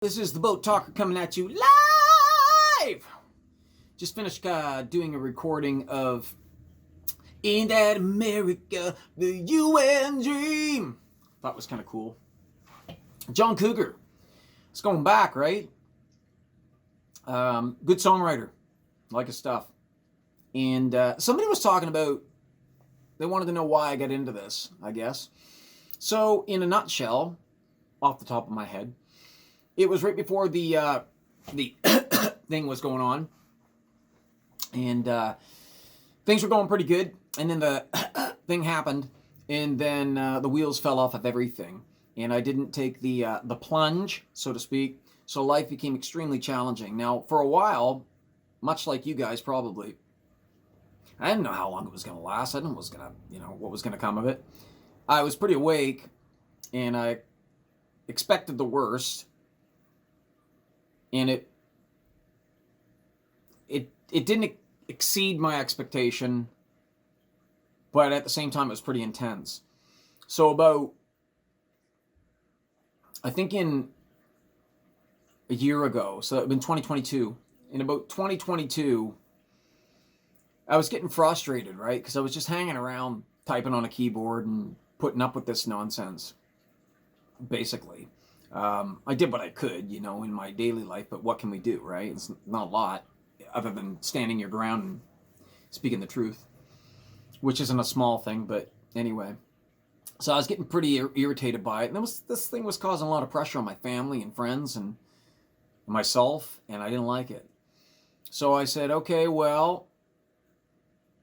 This is the Boatrawker coming at you live. Just finished doing a recording of "In That America, the UN Dream." Thought was kind of cool. John Cougar. It's going back, right? Good songwriter. Like his stuff. And somebody was talking about, they wanted to know why I got into this, I guess. So, in a nutshell, off the top of my head, it was right before the thing was going on, and things were going pretty good, and then the thing happened, and then the wheels fell off of everything, and I didn't take the plunge, so to speak, so life became extremely challenging. Now, for a while, much like you guys probably, I didn't know how long it was going to last. I didn't know what was going to, what was going to come of it. I was pretty awake, and I expected the worst. And it didn't exceed my expectation, but at the same time it was pretty intense. So about, I think in a year ago, so in 2022, in about 2022, I was getting frustrated, right? Because I was just hanging around typing on a keyboard and putting up with this nonsense, basically. I did what I could, in my daily life, but what can we do, right? It's not a lot, other than standing your ground and speaking the truth, which isn't a small thing, but anyway. So I was getting pretty irritated by it, and this thing was causing a lot of pressure on my family and friends and myself, and I didn't like it. So I said, okay, well,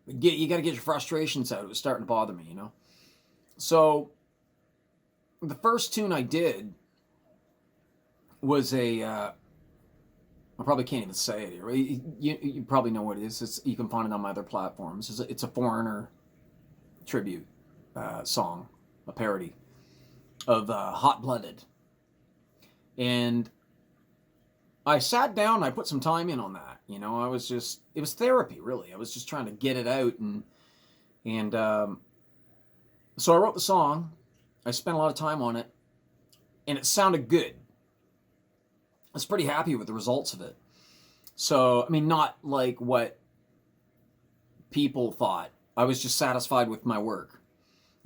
you got to get your frustrations out. It was starting to bother me, So the first tune I did was I probably can't even say it here. You probably know what it is. You can find it on my other platforms. It's a Foreigner tribute song, a parody of Hot Blooded. And I sat down and I put some time in on that. it was therapy, really. I was just trying to get it out. And so I wrote the song. I spent a lot of time on it. And it sounded good. I was pretty happy with the results of it. So, not like what people thought. I was just satisfied with my work.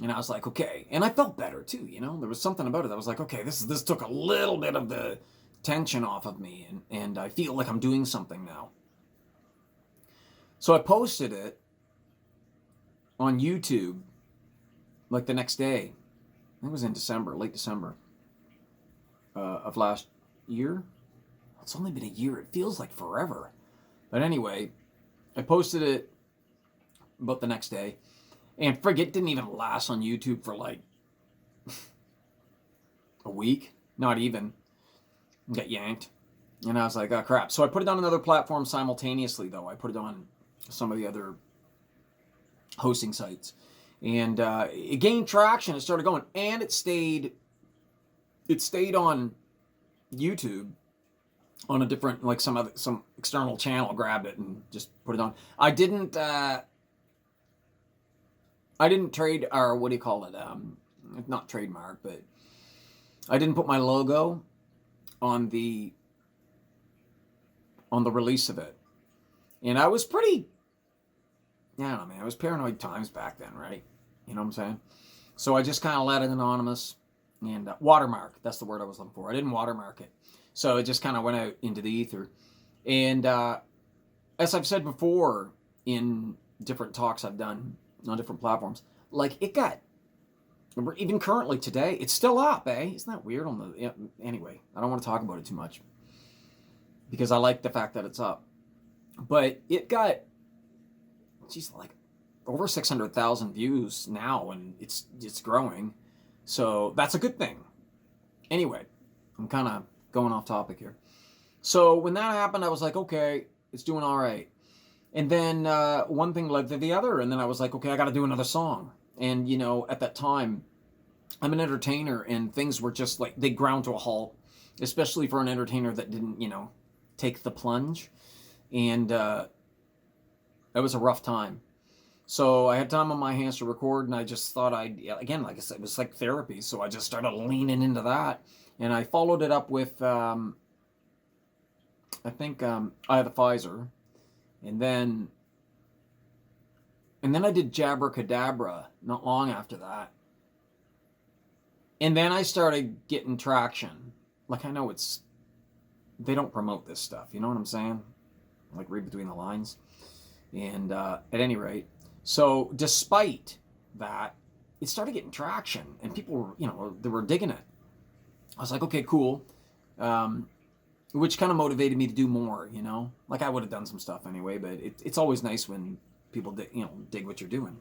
And I was like, okay. And I felt better too, There was something about it. I was like, okay, this took a little bit of the tension off of me. And I feel like I'm doing something now. So I posted it on YouTube like the next day. It was in December, late December of last year. It's only been a year. It feels like forever. But anyway, I posted it about the next day. And it didn't even last on YouTube for like a week. Not even. Got yanked. And I was like, oh crap. So I put it on another platform simultaneously, though. I put it on some of the other hosting sites. And it gained traction. It started going. And it stayed on YouTube on a different, like some external channel, grabbed it and just put it on. I didn't trade, or what do you call it? Not trademark, but I didn't put my logo on the release of it. And I was pretty, I was paranoid times back then, right? You know what I'm saying? So I just kind of let it anonymous and watermark. That's the word I was looking for. I didn't watermark it. So it just kind of went out into the ether. And as I've said before in different talks I've done on different platforms, like it got, even currently today, it's still up, eh? Isn't that weird? Anyway, I don't want to talk about it too much because I like the fact that it's up. But it got, like over 600,000 views now, and it's growing. So that's a good thing. Anyway, I'm kind of going off topic here. So when that happened, I was like, okay, it's doing all right. And then one thing led to the other, and then I was like, okay, I got to do another song. And, at that time, I'm an entertainer, and things were just like, they ground to a halt, especially for an entertainer that didn't, take the plunge. And that was a rough time. So I had time on my hands to record, and I just thought again, like I said, it was like therapy. So I just started leaning into that. And I followed it up with I think I had the Pfizer, and then I did Jabracadabra not long after that. And then I started getting traction. Like, I know they don't promote this stuff, you know what I'm saying? Like, read between the lines. And at any rate, so despite that, it started getting traction, and people were, they were digging it. I was like, okay, cool. Which kind of motivated me to do more, Like, I would have done some stuff anyway, but it's always nice when people dig what you're doing.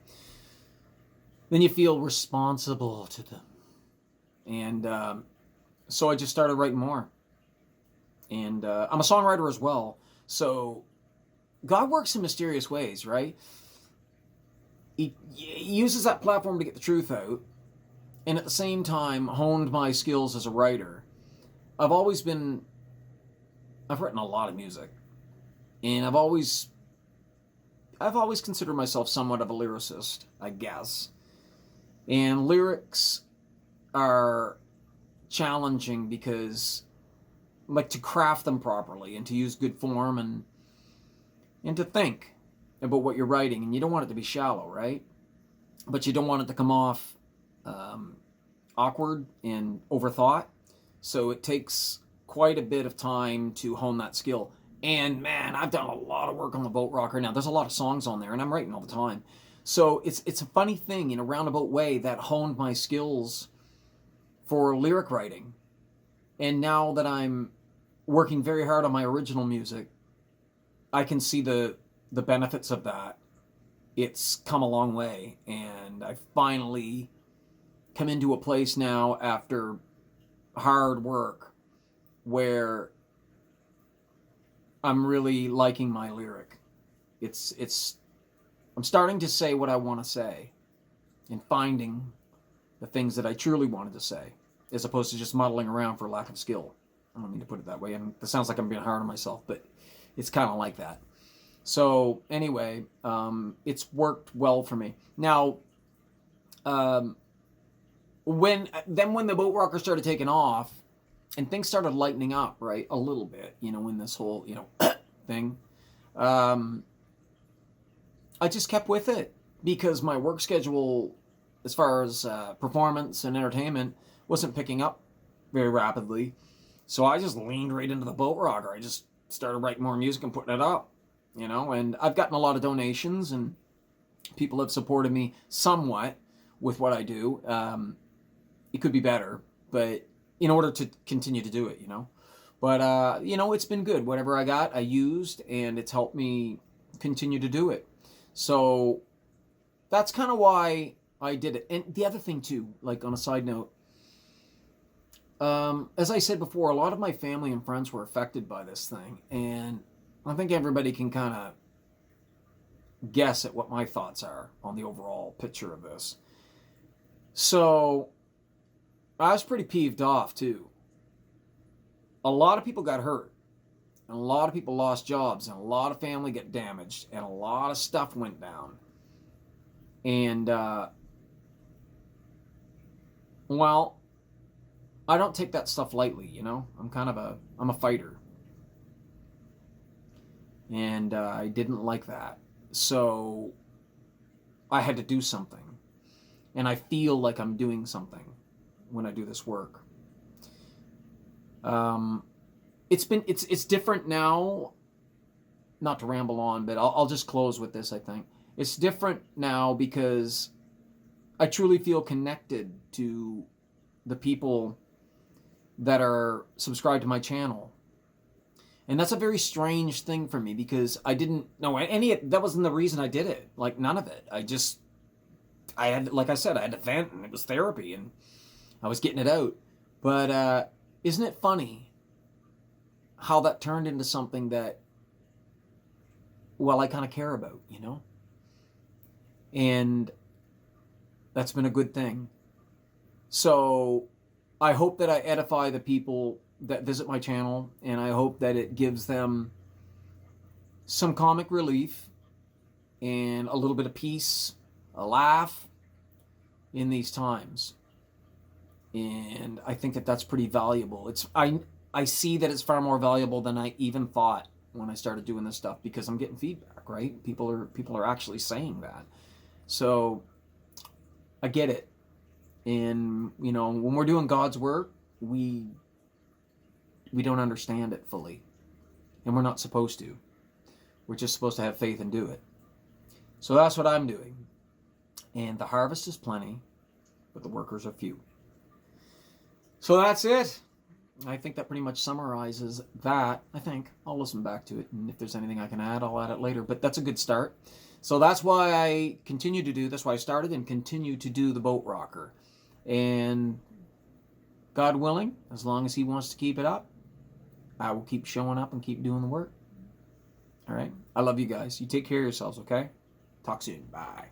Then you feel responsible to them. And so I just started writing more. And I'm a songwriter as well. So God works in mysterious ways, right? He uses that platform to get the truth out, and at the same time honed my skills as a writer. I've written a lot of music, and I've always considered myself somewhat of a lyricist, I guess. And lyrics are challenging because, like, to craft them properly and to use good form and to think about what you're writing, and you don't want it to be shallow, right? But you don't want it to come off awkward and overthought. So it takes quite a bit of time to hone that skill. And man, I've done a lot of work on the Boatrawker now. There's a lot of songs on there, and I'm writing all the time. So it's a funny thing, in a roundabout way, that honed my skills for lyric writing. And now that I'm working very hard on my original music, I can see the benefits of that. It's come a long way, and I finally come into a place now after hard work where I'm really liking my lyric. I'm starting to say what I want to say and finding the things that I truly wanted to say, as opposed to just muddling around for lack of skill. I don't mean to put it that way, and it sounds like I'm being hard on myself, but it's kind of like that. So anyway, it's worked well for me. Now, when the Boatrawker started taking off and things started lightening up, right, a little bit, in this whole, thing, I just kept with it because my work schedule, as far as performance and entertainment, wasn't picking up very rapidly. So I just leaned right into the Boatrawker. I just started writing more music and putting it up. And I've gotten a lot of donations, and people have supported me somewhat with what I do. It could be better, but in order to continue to do it, But, it's been good. Whatever I got, I used, and it's helped me continue to do it. So that's kind of why I did it. And the other thing, too, like on a side note, as I said before, a lot of my family and friends were affected by this thing, and I think everybody can kind of guess at what my thoughts are on the overall picture of this. So I was pretty peeved off, too. A lot of people got hurt, and a lot of people lost jobs, and a lot of family got damaged, and a lot of stuff went down. And, well, I don't take that stuff lightly, I'm a fighter. And I didn't like that. So I had to do something. And I feel like I'm doing something when I do this work. It's different now. Not to ramble on, but I'll just close with this, I think. It's different now because I truly feel connected to the people that are subscribed to my channel. And that's a very strange thing for me because I didn't know that wasn't the reason I did it. Like, none of it. Like I said, I had to vent, and it was therapy, and I was getting it out. But isn't it funny how that turned into something that, well, I kind of care about, And that's been a good thing. So I hope that I edify the people that visit my channel, and I hope that it gives them some comic relief and a little bit of peace, a laugh in these times. And I think that that's pretty valuable. I see that it's far more valuable than I even thought when I started doing this stuff, because I'm getting feedback, right? People are actually saying that. So I get it. And, you know, when we're doing God's work, we don't understand it fully. And we're not supposed to. We're just supposed to have faith and do it. So that's what I'm doing. And the harvest is plenty, but the workers are few. So that's it. I think that pretty much summarizes that. I think I'll listen back to it, and if there's anything I can add, I'll add it later. But that's a good start. So that's why I continue to do. That's why I started and continue to do the Boatrawker. And God willing, as long as He wants to keep it up, I will keep showing up and keep doing the work. All right. I love you guys. You take care of yourselves. Okay. Talk soon. Bye.